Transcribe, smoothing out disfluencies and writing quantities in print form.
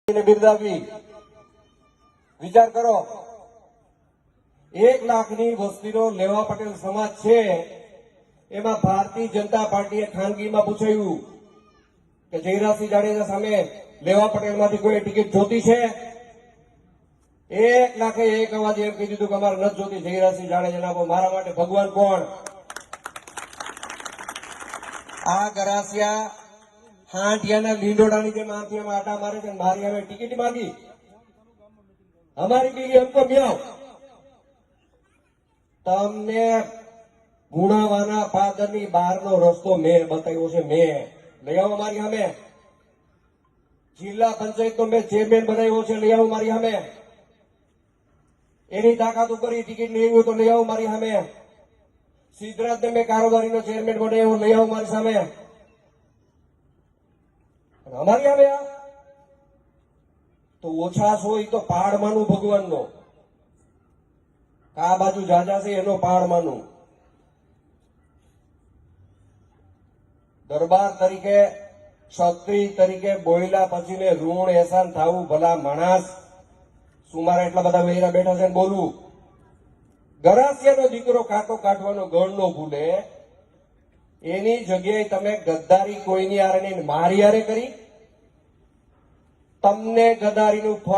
બિરદાવી વિચાર કરો, 1 લાખની વસ્તીનો લેવા પટેલ સમાજ છે. એમાં ભારતીય જનતા પાર્ટીએ ખાનગીમાં પૂછાયું કે જયરાજસિંહ જાડેજા સામે લેવા પટેલમાંથી કોઈ ટિકિટ જોતી છે? 1 લાખે એક અવાજે એમ કહી દીધું કે અમારે નથી જોતી, જયરાજસિંહ જાડેજાને આપો. મારા માટે ભગવાન કોણ? આ ગરાસિયા હાંડિયાના લીંડોડાની જેમ આમથી આમ આટા મારે છે. મારી અમે ટિકિટ માંગી, हमारी बीवी हमको मिलाओ. તમને ગુણાવાના પાદરની બહારનો રસ્તો મેં બતાવ્યો છે. મેં લઈ આવો મારી સામે. જિલ્લા પંચાયતનો મેં ચેરમેન બનાવ્યો છે. લઈ આવો મારી સામે. એની તાકાત ઉપર ટિકિટ લેવી હોય તો લઈ આવો મારી સામે. સિદ્ધરાજને મેં કારોબારીનો ચેરમેન બનાવ્યો, લઈ આવો મારી સામે. અમારી સામે તો ઓછા હોય તો પાડમાનું ભગવાનનો, આ બાજુ જાજા છે એનો પાડમાનું. દરબાર તરીકે, ક્ષત્રિય તરીકે બોયલા પછી ને ઋણ એહસાન થાવું ભલા માણસ. શું મારા એટલા બધા વૈરા બેઠા છે બોલવું? ગરાસિયાનો દીકરો કાંટો કાઢવાનો ગણ નો ભૂલે. એની જગ્યાએ તમે ગદ્દારી કોઈની આરે નહીં, મારી આરે કરી. તમને ગદ્દારીનું ફળ